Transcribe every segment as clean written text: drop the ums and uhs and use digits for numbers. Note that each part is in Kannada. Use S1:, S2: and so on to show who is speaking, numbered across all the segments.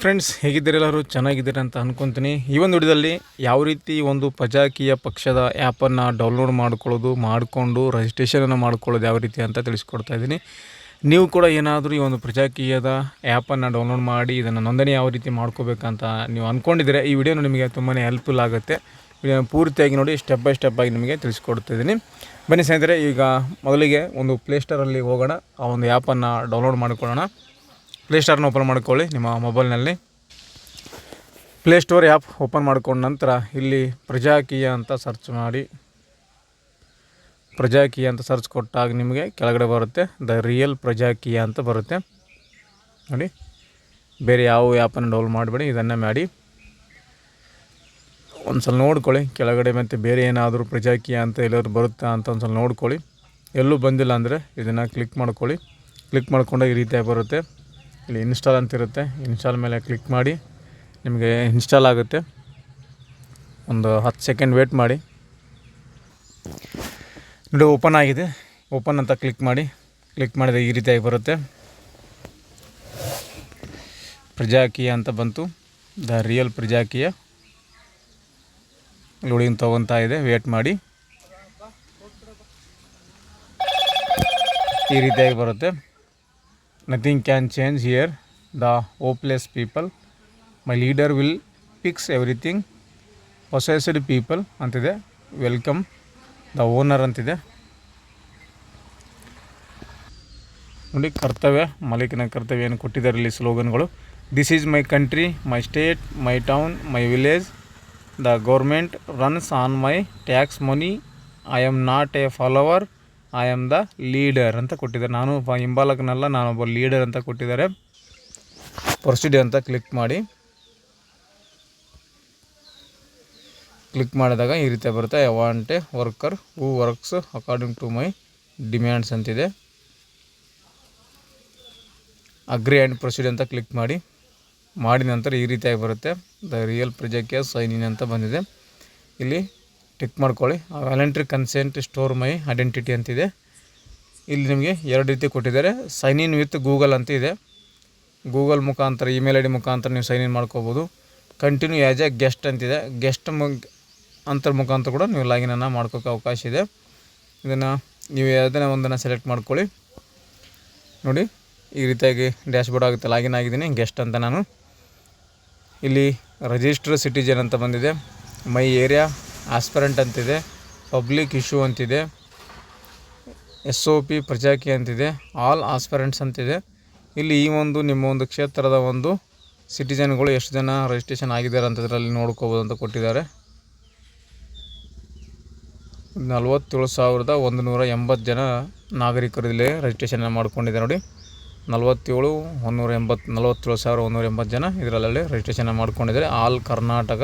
S1: ಫ್ರೆಂಡ್ಸ್, ಹೇಗಿದ್ದೀರಿ? ಎಲ್ಲರೂ ಚೆನ್ನಾಗಿದ್ದೀರಿ ಅಂತ ಅಂದ್ಕೊತೀನಿ. ಈ ಒಂದು ವಿಡಿಯೋದಲ್ಲಿ ಯಾವ ರೀತಿ ಒಂದು ಪ್ರಜಾಕೀಯ ಪಕ್ಷದ ಆ್ಯಪನ್ನು ಡೌನ್ಲೋಡ್ ಮಾಡಿಕೊಂಡು ರಿಜಿಸ್ಟ್ರೇಷನನ್ನು ಮಾಡ್ಕೊಳ್ಳೋದು ಯಾವ ರೀತಿ ಅಂತ ತಿಳಿಸ್ಕೊಡ್ತಾ ಇದ್ದೀನಿ. ನೀವು ಕೂಡ ಏನಾದರೂ ಈ ಒಂದು ಪ್ರಜಾಕೀಯದ ಆ್ಯಪನ್ನು ಡೌನ್ಲೋಡ್ ಮಾಡಿ ಇದನ್ನು ನೋಂದಣಿ ಯಾವ ರೀತಿ ಮಾಡ್ಕೋಬೇಕಂತ ನೀವು ಅಂದ್ಕೊಂಡಿದ್ದೀರಾ, ಈ ವಿಡಿಯೋನು ನಿಮಗೆ ತುಂಬಾ ಹೆಲ್ಪ್ಫುಲ್ ಆಗುತ್ತೆ. ವಿಡಿಯೋನ ಪೂರ್ತಿಯಾಗಿ ನೋಡಿ, ಸ್ಟೆಪ್ ಬೈ ಸ್ಟೆಪ್ ಆಗಿ ನಿಮಗೆ ತಿಳಿಸ್ಕೊಡ್ತಿದ್ದೀನಿ. ಬನ್ನಿ ಸ್ನೇಹಿತರೆ, ಈಗ ಮೊದಲಿಗೆ ಒಂದು ಪ್ಲೇಸ್ಟೋರಲ್ಲಿ ಹೋಗೋಣ, ಆ ಒಂದು ಆ್ಯಪನ್ನು ಡೌನ್ಲೋಡ್ ಮಾಡ್ಕೊಳ್ಳೋಣ. ಪ್ಲೇಸ್ಟೋರ್ನ ಓಪನ್ ಮಾಡ್ಕೊಳ್ಳಿ ನಿಮ್ಮ ಮೊಬೈಲ್ನಲ್ಲಿ. ಪ್ಲೇಸ್ಟೋರ್ ಆ್ಯಪ್ ಓಪನ್ ಮಾಡ್ಕೊಂಡ ನಂತರ ಇಲ್ಲಿ ಪ್ರಜಾಕೀಯ ಅಂತ ಸರ್ಚ್ ಮಾಡಿ. ಪ್ರಜಾಕೀಯ ಅಂತ ಸರ್ಚ್ ಕೊಟ್ಟಾಗ ನಿಮಗೆ ಕೆಳಗಡೆ ಬರುತ್ತೆ ದ ರಿಯಲ್ ಪ್ರಜಾಕೀಯ ಅಂತ ಬರುತ್ತೆ ನೋಡಿ. ಬೇರೆ ಯಾವ ಆ್ಯಪನ್ನು ಡೌನ್ಲೋಡ್ ಮಾಡಬೇಡಿ, ಇದನ್ನು ಮಾಡಿ ಒಂದು ಸಲ ನೋಡ್ಕೊಳ್ಳಿ ಕೆಳಗಡೆ. ಮತ್ತು ಬೇರೆ ಏನಾದರೂ ಪ್ರಜಾಕೀಯ ಅಂತ ಎಲ್ಲರೂ ಬರುತ್ತಾ ಅಂತ ಒಂದು ಸಲ ನೋಡ್ಕೊಳ್ಳಿ. ಎಲ್ಲೂ ಬಂದಿಲ್ಲ ಅಂದರೆ ಇದನ್ನು ಕ್ಲಿಕ್ ಮಾಡ್ಕೊಳ್ಳಿ. ಕ್ಲಿಕ್ ಮಾಡ್ಕೊಂಡಾಗ ಈ ರೀತಿಯಾಗಿ ಬರುತ್ತೆ. ಇಲ್ಲಿ ಇನ್ಸ್ಟಾಲ್ ಅಂತ ಇರುತ್ತೆ, ಇನ್ಸ್ಟಾಲ್ ಮೇಲೆ ಕ್ಲಿಕ್ ಮಾಡಿ. ನಿಮಗೆ ಇನ್ಸ್ಟಾಲ್ ಆಗುತ್ತೆ, ಒಂದು 10 ಸೆಕೆಂಡ್ ವೇಟ್ ಮಾಡಿ. ನೋಡಿ, ಓಪನ್ ಆಗಿದೆ. ಓಪನ್ ಅಂತ ಕ್ಲಿಕ್ ಮಾಡಿ. ಕ್ಲಿಕ್ ಮಾಡಿದರೆ ಈ ರೀತಿಯಾಗಿ ಬರುತ್ತೆ. ಪ್ರಜಾಕೀಯ ಅಂತ ಬಂತು, ದ ರಿಯಲ್ ಪ್ರಜಾಕೀಯ. ಲೋಡಿಂಗ್ ತೊಗೊತಾ ಇದೆ, ವೇಟ್ ಮಾಡಿ. ಈ ರೀತಿಯಾಗಿ ಬರುತ್ತೆ. Nothing can change here, the hopeless people, my leader will fix everything, possessed people ಅಂತಿದೆ, ವೆಲ್ಕಮ್ ದ ಓನರ್ ಅಂತಿದೆ ನೋಡಿ. ಕರ್ತವ್ಯ, ಮಾಲೀಕನ ಕರ್ತವ್ಯ ಏನು ಕೊಟ್ಟಿದ್ದಾರೆ ಇಲ್ಲಿ ಸ್ಲೋಗನ್ಗಳು. This is my country, my state, my town, my village, the government runs on my tax money, I am not a follower, I am the leader ಅಂತ ಕೊಟ್ಟಿದ್ದಾರೆ. ನಾನು ಹಿಂಬಾಲಕನಲ್ಲ, ನಾನೊಬ್ಬ ಲೀಡರ್ ಅಂತ ಕೊಟ್ಟಿದ್ದಾರೆ. ಪ್ರೊಸೀಡ್ ಅಂತ ಕ್ಲಿಕ್ ಮಾಡಿ. ಕ್ಲಿಕ್ ಮಾಡಿದಾಗ ಈ ರೀತಿ ಬರುತ್ತೆ. I want a worker who works according to my demands ಅಂತಿದೆ. ಅಗ್ರಿ ಆ್ಯಂಡ್ ಪ್ರೊಸೀಡ್ ಅಂತ ಕ್ಲಿಕ್ ಮಾಡಿ. ಮಾಡಿದ ನಂತರ ಈ ರೀತಿಯಾಗಿ ಬರುತ್ತೆ. The real Prajakeeya sign in ಅಂತ ಬಂದಿದೆ. ಇಲ್ಲಿ ಟಿಕ್ ಮಾಡ್ಕೊಳ್ಳಿ. Voluntary consent store my identity ಅಂತಿದೆ. ಇಲ್ಲಿ ನಿಮಗೆ 2 ರೀತಿ ಕೊಟ್ಟಿದ್ದಾರೆ. ಸೈನ್ ಇನ್ ವಿತ್ ಗೂಗಲ್ ಅಂತ ಇದೆ. ಗೂಗಲ್ ಮುಖಾಂತರ, ಇಮೇಲ್ ಐ ಡಿ ಮುಖಾಂತರ ನೀವು ಸೈನ್ ಇನ್ ಮಾಡ್ಕೋಬೋದು. ಕಂಟಿನ್ಯೂ ಆ್ಯಸ್ ಎ ಗೆಸ್ಟ್ ಅಂತಿದೆ. ಗೆಸ್ಟ್ ಮುಖಾಂತರ ಕೂಡ ನೀವು ಲಾಗಿನನ್ನು ಮಾಡ್ಕೋಕ್ಕೆ ಅವಕಾಶ ಇದೆ. ಇದನ್ನು ನೀವು ಯಾವುದನ್ನ ಒಂದನ್ನು ಸೆಲೆಕ್ಟ್ ಮಾಡ್ಕೊಳ್ಳಿ. ನೋಡಿ, ಈ ರೀತಿಯಾಗಿ ಡ್ಯಾಶ್ಬೋರ್ಡ್ ಆಗುತ್ತೆ. ಲಾಗಿನ್ ಆಗಿದ್ದೀನಿ ಗೆಸ್ಟ್ ಅಂತ ನಾನು. ಇಲ್ಲಿ ರಿಜಿಸ್ಟರ್ ಸಿಟಿಜನ್ ಅಂತ ಬಂದಿದೆ. ಮೈ ಏರಿಯಾ ಆಸ್ಪರೆಂಟ್ ಅಂತಿದೆ. ಪಬ್ಲಿಕ್ ಇಶ್ಯೂ ಅಂತಿದೆ. SOP ಪ್ರಜಾಕೀಯ ಅಂತಿದೆ. ಆಲ್ ಆಸ್ಪರೆಂಟ್ಸ್ ಅಂತಿದೆ. ಇಲ್ಲಿ ಈ ಒಂದು ನಿಮ್ಮ ಒಂದು ಕ್ಷೇತ್ರದ ಒಂದು ಸಿಟಿಜನ್ಗಳು ಎಷ್ಟು ಜನ ರಿಜಿಸ್ಟ್ರೇಷನ್ ಆಗಿದ್ದಾರೆ ಅಂತ ಇದರಲ್ಲಿ ನೋಡ್ಕೋಬೋದು ಅಂತ ಕೊಟ್ಟಿದ್ದಾರೆ. 47,180 ಜನ ನಾಗರಿಕರು ಇಲ್ಲಿ ರಿಜಿಸ್ಟ್ರೇಷನ್ ಮಾಡ್ಕೊಂಡಿದ್ದಾರೆ ನೋಡಿ. 47,180 ಜನ ಇದರಲ್ಲಿ ರಿಜಿಸ್ಟ್ರೇಷನ್ ಮಾಡ್ಕೊಂಡಿದ್ದಾರೆ. ಆಲ್ ಕರ್ನಾಟಕ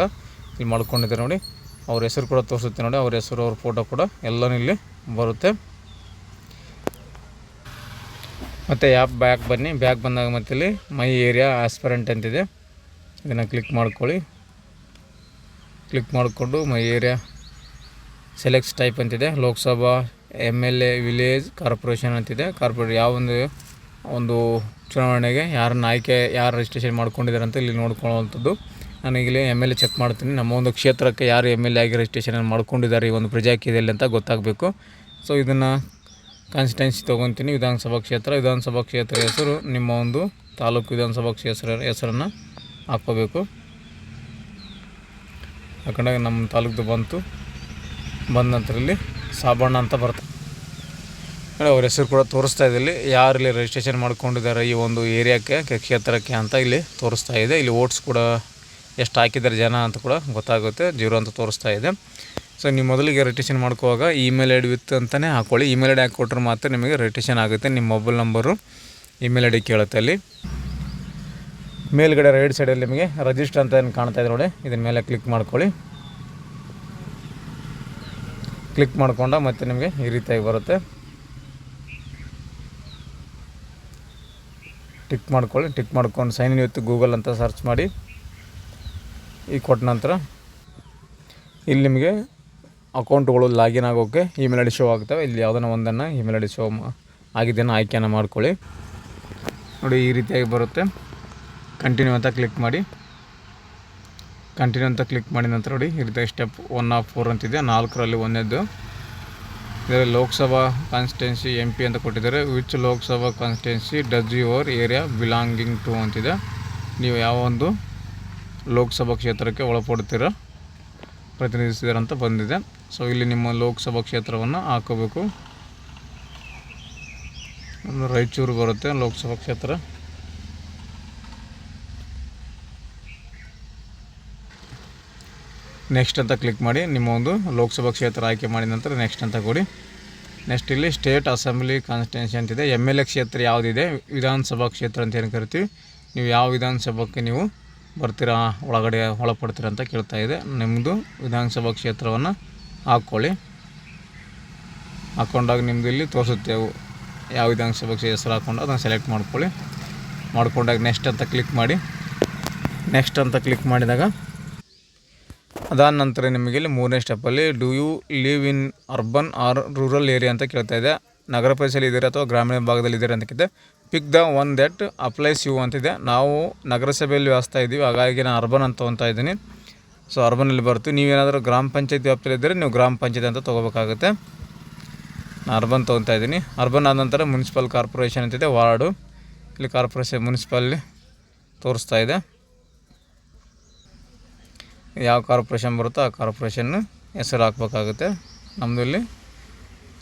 S1: ಇಲ್ಲಿ ಮಾಡ್ಕೊಂಡಿದ್ದಾರೆ ನೋಡಿ. ಅವ್ರ ಹೆಸರು ಕೂಡ ತೋರಿಸುತ್ತೆ ನೋಡಿ. ಅವ್ರ ಹೆಸರು, ಅವ್ರ ಫೋಟೋ ಕೂಡ ಎಲ್ಲನೂ ಇಲ್ಲಿ ಬರುತ್ತೆ. ಮತ್ತು ಆ್ಯಪ್ ಬ್ಯಾಕ್ ಬನ್ನಿ. ಬ್ಯಾಕ್ ಬಂದಾಗ ಮತ್ತೆ ಇಲ್ಲಿ ಮೈ ಏರಿಯಾ ಆಸ್ಪರೆಂಟ್ ಅಂತಿದೆ. ಇದನ್ನು ಕ್ಲಿಕ್ ಮಾಡ್ಕೊಳ್ಳಿ. ಕ್ಲಿಕ್ ಮಾಡಿಕೊಂಡು ಮೈ ಏರಿಯಾ ಸೆಲೆಕ್ಟ್ಸ್ ಟೈಪ್ ಅಂತಿದೆ. ಲೋಕಸಭಾ, MLA, ವಿಲೇಜ್, ಕಾರ್ಪೊರೇಷನ್ ಅಂತಿದೆ. ಕಾರ್ಪೊರೇಟ್ ಯಾವ ಒಂದು ಚುನಾವಣೆಗೆ ಯಾರು ರಿಜಿಸ್ಟ್ರೇಷನ್ ಮಾಡ್ಕೊಂಡಿದ್ದಾರೆ ಅಂತ ಇಲ್ಲಿ ನೋಡ್ಕೊಳ್ಳುವಂಥದ್ದು. ನನಗಿಲ್ಲಿ MLA ಚೆಕ್ ಮಾಡ್ತೀನಿ. ನಮ್ಮ ಒಂದು ಕ್ಷೇತ್ರಕ್ಕೆ ಯಾರು MLA ಆಗಿ ರಿಜಿಸ್ಟ್ರೇಷನ್ ಮಾಡ್ಕೊಂಡಿದ್ದಾರೆ ಈ ಒಂದು ಪ್ರಜಾಕೀಯದಲ್ಲಿ ಅಂತ ಗೊತ್ತಾಗಬೇಕು. ಸೊ ಇದನ್ನು ಕಾನ್ಸ್ಟಿಟ್ಯೂನ್ಸಿ ತೊಗೊತೀನಿ. ವಿಧಾನಸಭಾ ಕ್ಷೇತ್ರ ಹೆಸರು ನಿಮ್ಮ ಒಂದು ತಾಲೂಕು ವಿಧಾನಸಭಾ ಹೆಸರನ್ನು ಹಾಕ್ಕೋಬೇಕು. ಯಾಕಂದರೆ ನಮ್ಮ ತಾಲೂಕು ಬಂದ ನಂತರ ಇಲ್ಲಿ ಸಾಬಣ್ಣ ಅಂತ ಬರ್ತದೆ. ಅವ್ರ ಹೆಸರು ಕೂಡ ತೋರಿಸ್ತಾ ಇದೆ. ಇಲ್ಲಿ ಯಾರು ಇಲ್ಲಿ ರಿಜಿಸ್ಟ್ರೇಷನ್ ಮಾಡ್ಕೊಂಡಿದ್ದಾರೆ ಈ ಒಂದು ಏರಿಯಾಕ್ಕೆ, ಕ್ಷೇತ್ರಕ್ಕೆ ಅಂತ ಇಲ್ಲಿ ತೋರಿಸ್ತಾ ಇದೆ. ಇಲ್ಲಿ ವೋಟ್ಸ್ ಕೂಡ ಎಷ್ಟು ಹಾಕಿದ್ದಾರೆ ಜನ ಅಂತ ಕೂಡ ಗೊತ್ತಾಗುತ್ತೆ. 0 ಅಂತ ತೋರಿಸ್ತಾ ಇದೆ. ಸೊ ನೀವು ಮೊದಲಿಗೆ ರಿಜಿಸ್ಟ್ರೇಷನ್ ಮಾಡ್ಕೋವಾಗ ಇಮೇಲ್ ಐ ಡಿ ವಿತ್ ಅಂತಲೇ ಹಾಕ್ಕೊಳ್ಳಿ. ಇಮೇಲ್ ಐ ಡಿ ಹಾಕ್ಕೊಟ್ರೆ ಮಾತ್ರ ನಿಮಗೆ ರಿಜಿಸ್ಟ್ರೇಷನ್ ಆಗುತ್ತೆ. ನಿಮ್ಮ mobile number, email I D ಕೇಳುತ್ತೆ. ಅಲ್ಲಿ ಮೇಲ್ಗಡೆ ರೈಟ್ ಸೈಡಲ್ಲಿ ನಿಮಗೆ ರಿಜಿಸ್ಟರ್ ಅಂತ ಏನು ಕಾಣ್ತಾ ಇದೆ ನೋಡಿ, ಇದರ ಮೇಲೆ ಕ್ಲಿಕ್ ಮಾಡ್ಕೊಳ್ಳಿ. ಕ್ಲಿಕ್ ಮಾಡ್ಕೊಂಡ ಮತ್ತೆ ನಿಮಗೆ ಈ ರೀತಿಯಾಗಿ ಬರುತ್ತೆ. ಟಿಕ್ ಮಾಡ್ಕೊಳ್ಳಿ. ಟಿಕ್ ಮಾಡ್ಕೊಂಡು ಸೈನ್ ಇನ್ ವಿತ್ ಗೂಗಲ್ ಅಂತ ಸರ್ಚ್ ಮಾಡಿ. ಈ ಕೊಟ್ಟ ನಂತರ ಇಲ್ಲಿ ನಿಮಗೆ ಅಕೌಂಟ್ಗಳು ಲಾಗಿನ್ ಆಗೋಕ್ಕೆ ಇಮೇಲ್ ಐ ಡಿ ಶೋ ಆಗ್ತವೆ. ಇಲ್ಲಿ ಯಾವುದನ್ನ ಒಂದನ್ನು ಇಮೇಲ್ ಐ ಡಿ ಶೋ ಆಗಿದ್ದನ್ನು ಆಯ್ಕೆಯನ್ನು ಮಾಡ್ಕೊಳ್ಳಿ. ನೋಡಿ, ಈ ರೀತಿಯಾಗಿ ಬರುತ್ತೆ. ಕಂಟಿನ್ಯೂ ಅಂತ ಕ್ಲಿಕ್ ಮಾಡಿ. ಕಂಟಿನ್ಯೂ ಅಂತ ಕ್ಲಿಕ್ ಮಾಡಿದ ನಂತರ ನೋಡಿ ಈ ರೀತಿ ಸ್ಟೆಪ್ 1 ಆಫ್ 4 ಅಂತಿದೆ, 4ರಲ್ಲಿ 1ನೇದು. ಇದರಲ್ಲಿ ಲೋಕಸಭಾ ಕಾನ್ಸ್ಟಿಟ್ಯೂನ್ಸಿ MP ಅಂತ ಕೊಟ್ಟಿದ್ದಾರೆ. Which Lok Sabha constituency does your area belonging to ಅಂತಿದೆ. ನೀವು ಯಾವ ಒಂದು ಲೋಕಸಭಾ ಕ್ಷೇತ್ರಕ್ಕೆ ಒಳಪಡ್ತೀರ ಪ್ರತಿನಿಧಿಸಿದಾರಂತ ಬಂದಿದೆ. ಸೊ ಇಲ್ಲಿ ನಿಮ್ಮ ಲೋಕಸಭಾ ಕ್ಷೇತ್ರವನ್ನು ಹಾಕೋಬೇಕು. ರಾಯಚೂರು ಬರುತ್ತೆ ಲೋಕಸಭಾ ಕ್ಷೇತ್ರ. ನೆಕ್ಸ್ಟ್ ಅಂತ ಕ್ಲಿಕ್ ಮಾಡಿ ನಿಮ್ಮ ಒಂದು ಲೋಕಸಭಾ ಕ್ಷೇತ್ರ ಆಯ್ಕೆ ಮಾಡಿದ ನಂತರ ನೆಕ್ಸ್ಟ್ ಅಂತ ಕೊಡಿ. ನೆಕ್ಸ್ಟ್ ಇಲ್ಲಿ ಸ್ಟೇಟ್ ಅಸೆಂಬ್ಲಿ ಕಾನ್ಸ್ಟಿಟ್ಯೂನ್ಸಿ ಅಂತಿದೆ. MLA ಕ್ಷೇತ್ರ ಯಾವುದಿದೆ, ವಿಧಾನಸಭಾ ಕ್ಷೇತ್ರ ಅಂತ ಏನು ಕರಿತೀವಿ, ನೀವು ಯಾವ ವಿಧಾನಸಭಾಕ್ಕೆ ನೀವು ಬರ್ತೀರಾ, ಒಳಗಡೆ ಒಳಪಡ್ತೀರಾ ಅಂತ ಕೇಳ್ತಾ ಇದೆ. ನಿಮ್ಮದು ವಿಧಾನಸಭಾ ಕ್ಷೇತ್ರವನ್ನು ಹಾಕ್ಕೊಳ್ಳಿ. ಹಾಕ್ಕೊಂಡಾಗ ನಿಮ್ಮದು ಇಲ್ಲಿ ತೋರಿಸುತ್ತೆ ಯಾವ ವಿಧಾನಸಭಾ ಹೆಸರು ಹಾಕ್ಕೊಂಡು ಅದನ್ನು ಸೆಲೆಕ್ಟ್ ಮಾಡ್ಕೊಂಡಾಗ ನೆಕ್ಸ್ಟ್ ಅಂತ ಕ್ಲಿಕ್ ಮಾಡಿ. ನೆಕ್ಸ್ಟ್ ಅಂತ ಕ್ಲಿಕ್ ಮಾಡಿದಾಗ ಅದಾದ ನಂತರ ನಿಮಗೆ ಇಲ್ಲಿ 3ನೇ ಸ್ಟೆಪ್ಪಲ್ಲಿ do you live in urban or rural area ಅಂತ ಕೇಳ್ತಾ ಇದೆ. ನಗರ ಪ್ರದೇಶದಲ್ಲಿ ಇದ್ದೀರಾ ಅಥವಾ ಗ್ರಾಮೀಣ ಭಾಗದಲ್ಲಿ ಇದ್ದೀರಾ ಅಂತ ಕೇಳಿದೆ. Pick the one that applies you ಅಂತಿದೆ. ನಾವು ನಗರಸಭೆಯಲ್ಲಿ ವಾಸ್ತಾ ಇದ್ದೀವಿ, ಹಾಗಾಗಿ ನಾನು ಅರ್ಬನ್ ಅಂತ ತೊಗೊತಾ ಇದ್ದೀನಿ. ಸೊ ಅರ್ಬನಲ್ಲಿ ಬರ್ತೀವಿ. ನೀವೇನಾದರೂ ಗ್ರಾಮ ಪಂಚಾಯತಿ ವ್ಯಾಪ್ತಿಯಲ್ಲಿ ಇದ್ದರೆ ನೀವು ಗ್ರಾಮ ಪಂಚಾಯತಿ ಅಂತ ತೊಗೋಬೇಕಾಗುತ್ತೆ. ನಾನು ಅರ್ಬನ್ ತೊಗೊತಾ ಇದ್ದೀನಿ. ಅರ್ಬನ್ ಆದ ನಂತರ ಮುನ್ಸಿಪಲ್ ಕಾರ್ಪೊರೇಷನ್ ಅಂತಿದೆ, ವಾರ್ಡು. ಇಲ್ಲಿ ಕಾರ್ಪೊರೇಷನ್ ಮುನ್ಸಿಪಲ್ಲಿ ತೋರಿಸ್ತಾ ಇದೆ. ಯಾವ ಕಾರ್ಪೊರೇಷನ್ ಬರುತ್ತೋ ಆ ಕಾರ್ಪೊರೇಷನ್ನು ಹೆಸರು ಹಾಕಬೇಕಾಗುತ್ತೆ. ನಮ್ಮದು ಇಲ್ಲಿ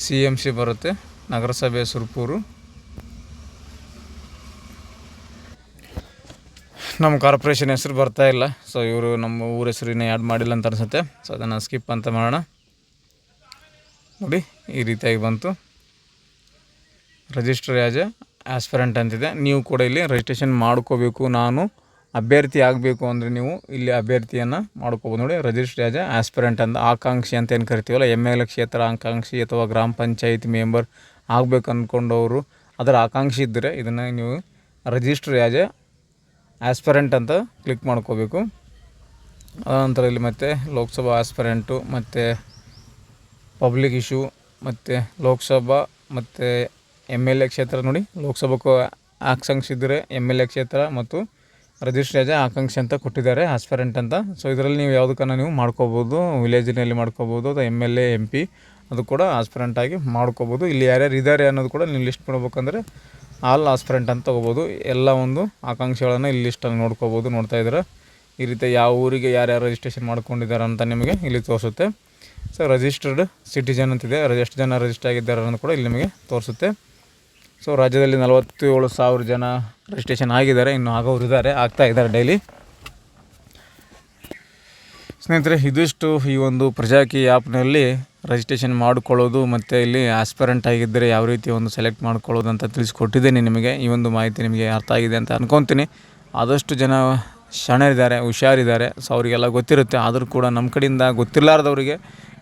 S1: CMC ಬರುತ್ತೆ, ನಗರಸಭೆ ಸುರ್ಪೂರು. ನಮ್ಮ ಕಾರ್ಪೊರೇಷನ್ ಹೆಸರು ಬರ್ತಾ ಇಲ್ಲ. ಸೊ ಇವರು ನಮ್ಮ ಊರ ಹೆಸರಿನ ಆ್ಯಡ್ ಮಾಡಿಲ್ಲ ಅಂತ ಅನಿಸುತ್ತೆ. ಸೊ ಅದನ್ನು ಸ್ಕಿಪ್ ಅಂತ ಮಾಡೋಣ. ನೋಡಿ ಈ ರೀತಿಯಾಗಿ ಬಂತು. ರಿಜಿಸ್ಟರ್ ಆ್ಯಸ್ ಎ ಆಸ್ಪಿರೆಂಟ್ ಅಂತಿದೆ. ನೀವು ಕೂಡ ಇಲ್ಲಿ ರಿಜಿಸ್ಟ್ರೇಷನ್ ಮಾಡ್ಕೋಬೇಕು. ನಾನು ಅಭ್ಯರ್ಥಿ ಆಗಬೇಕು ಅಂದರೆ ನೀವು ಇಲ್ಲಿ ಅಭ್ಯರ್ಥಿಯನ್ನು ಮಾಡ್ಕೋಬೋದು. ನೋಡಿ ರಿಜಿಸ್ಟರ್ ಆ್ಯಸ್ ಎ ಆಸ್ಪಿರೆಂಟ್ ಅಂತ, ಆಕಾಂಕ್ಷಿ ಅಂತ ಏನು ಕರಿತೀವಲ್ಲ, MLA ಕ್ಷೇತ್ರ ಆಕಾಂಕ್ಷಿ ಅಥವಾ ಗ್ರಾಮ ಪಂಚಾಯತಿ ಮೆಂಬರ್ ಆಗಬೇಕು ಅಂದ್ಕೊಂಡವರು ಅದರ ಆಕಾಂಕ್ಷಿ ಇದ್ದರೆ ಇದನ್ನು ನೀವು ರಿಜಿಸ್ಟರ್ ಆ್ಯಸ್ ಎ ಆಸ್ಪಿರೆಂಟ್ ಅಂತ ಕ್ಲಿಕ್ ಮಾಡ್ಕೋಬೇಕು. ಆನಂತರ ಇಲ್ಲಿ ಮತ್ತು ಲೋಕಸಭಾ ಆಸ್ಪಿರೆಂಟು ಮತ್ತು ಪಬ್ಲಿಕ್ ಇಶ್ಯೂ ಮತ್ತು ಲೋಕಸಭಾ ಮತ್ತು MLA ಕ್ಷೇತ್ರ. ನೋಡಿ ಲೋಕಸಭೆಗೂ ಆಕಾಂಕ್ಷಿ ಇದ್ದರೆ MLA ಕ್ಷೇತ್ರ ಮತ್ತು ರಿಜಿಸ್ಟರ್ ಆ್ಯಸ್ ಎ ಆಕಾಂಕ್ಷಿ ಅಂತ ಕೊಟ್ಟಿದ್ದಾರೆ, ಆಸ್ಪಿರೆಂಟ್ ಅಂತ. ಸೊ ಇದರಲ್ಲಿ ನೀವು ಯಾವುದಕ್ಕನ್ನು ನೀವು ಮಾಡ್ಕೋಬೋದು. ವಿಲೇಜಿನಲ್ಲಿ ಮಾಡ್ಕೋಬೋದು ಅಥವಾ MLA MP ಅದು ಕೂಡ ಆಸ್ಪಿರೆಂಟಾಗಿ ಮಾಡ್ಕೋಬೋದು. ಇಲ್ಲಿ ಯಾರ್ಯಾರು ಇದ್ದಾರೆ ಅನ್ನೋದು ಕೂಡ ನೀವು ಲಿಸ್ಟ್ ಮಾಡ್ಬೇಕಂದ್ರೆ ಆಲ್ ಆಸ್ಪಿರೆಂಟ್ ಅಂತ ತೊಗೋಬೋದು. ಎಲ್ಲ ಒಂದು ಆಕಾಂಕ್ಷಿಗಳನ್ನು ಇಲ್ಲಿ ಲಿಸ್ಟಲ್ಲಿ ನೋಡ್ಕೋಬೋದು. ನೋಡ್ತಾ ಇದ್ದಾರೆ ಈ ರೀತಿ ಯಾವ ಊರಿಗೆ ಯಾರ್ಯಾರು ರಿಜಿಸ್ಟ್ರೇಷನ್ ಮಾಡ್ಕೊಂಡಿದ್ದಾರೆ ಅಂತ ನಿಮಗೆ ಇಲ್ಲಿ ತೋರಿಸುತ್ತೆ. ಸೊ ರಿಜಿಸ್ಟರ್ಡ್ ಸಿಟಿಜನ್ ಅಂತಿದೆ, ಎಷ್ಟು ಜನ ರಿಜಿಸ್ಟರ್ ಆಗಿದ್ದಾರೆ ಅನ್ನೋದು ಕೂಡ ಇಲ್ಲಿ ನಿಮಗೆ ತೋರಿಸುತ್ತೆ. ಸೊ ರಾಜ್ಯದಲ್ಲಿ 47,000 ಜನ ರಿಜಿಸ್ಟ್ರೇಷನ್ ಆಗಿದ್ದಾರೆ, ಇನ್ನು ಆಗೋರು ಇದ್ದಾರೆ, ಆಗ್ತಾ ಇದ್ದಾರೆ ಡೈಲಿ. ಸ್ನೇಹಿತರೆ ಇದಿಷ್ಟು ಈ ಒಂದು ಪ್ರಜಾಕಿ ಆ್ಯಪ್ನಲ್ಲಿ ರಿಜಿಸ್ಟ್ರೇಷನ್ ಮಾಡಿಕೊಳ್ಳೋದು ಮತ್ತು ಇಲ್ಲಿ ಆಸ್ಪಿರೆಂಟ್ ಆಗಿದ್ದರೆ ಯಾವ ರೀತಿ ಒಂದು ಸೆಲೆಕ್ಟ್ ಮಾಡ್ಕೊಳ್ಳೋದು ಅಂತ ತಿಳಿಸ್ಕೊಟ್ಟಿದ್ದೀನಿ ನಿಮಗೆ. ಈ ಒಂದು ಮಾಹಿತಿ ನಿಮಗೆ ಅರ್ಥ ಆಗಿದೆ ಅಂತ ಅಂದ್ಕೊತೀನಿ. ಆದಷ್ಟು ಜನ ಶಾಣರಿದ್ದಾರೆ, ಹುಷಾರಿದ್ದಾರೆ. ಸೊ ಅವರಿಗೆಲ್ಲ ಗೊತ್ತಿರುತ್ತೆ. ಆದರೂ ಕೂಡ ನಮ್ಮ ಕಡೆಯಿಂದ ಗೊತ್ತಿರಲಾರ್ದವರಿಗೆ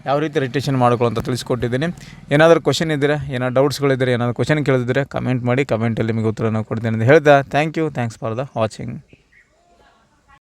S1: ಯಾವ ರೀತಿ ರಿಜಿಸ್ಟ್ರೇಷನ್ ಮಾಡ್ಕೊಳ್ಳೋ ಅಂತ ತಿಳಿಸ್ಕೊಟ್ಟಿದ್ದೀನಿ. ಏನಾದರೂ ಕ್ವಶನ್ ಇದ್ದರೆ, ಏನಾದ್ರು ಡೌಟ್ಸ್ಗಳಿದ್ದರೆ, ಏನಾದರೂ ಕ್ವಶನ್ ಕೇಳಿದ್ರೆ ಕಮೆಂಟ್ ಮಾಡಿ. ಕಮೆಂಟಲ್ಲಿ ನಿಮಗೆ ಉತ್ತರನ ಕೊಡ್ತೀನಿ ಅಂತ ಹೇಳ್ತಾ ಥ್ಯಾಂಕ್ಸ್ ಫಾರ್ ದ ವಾಚಿಂಗ್.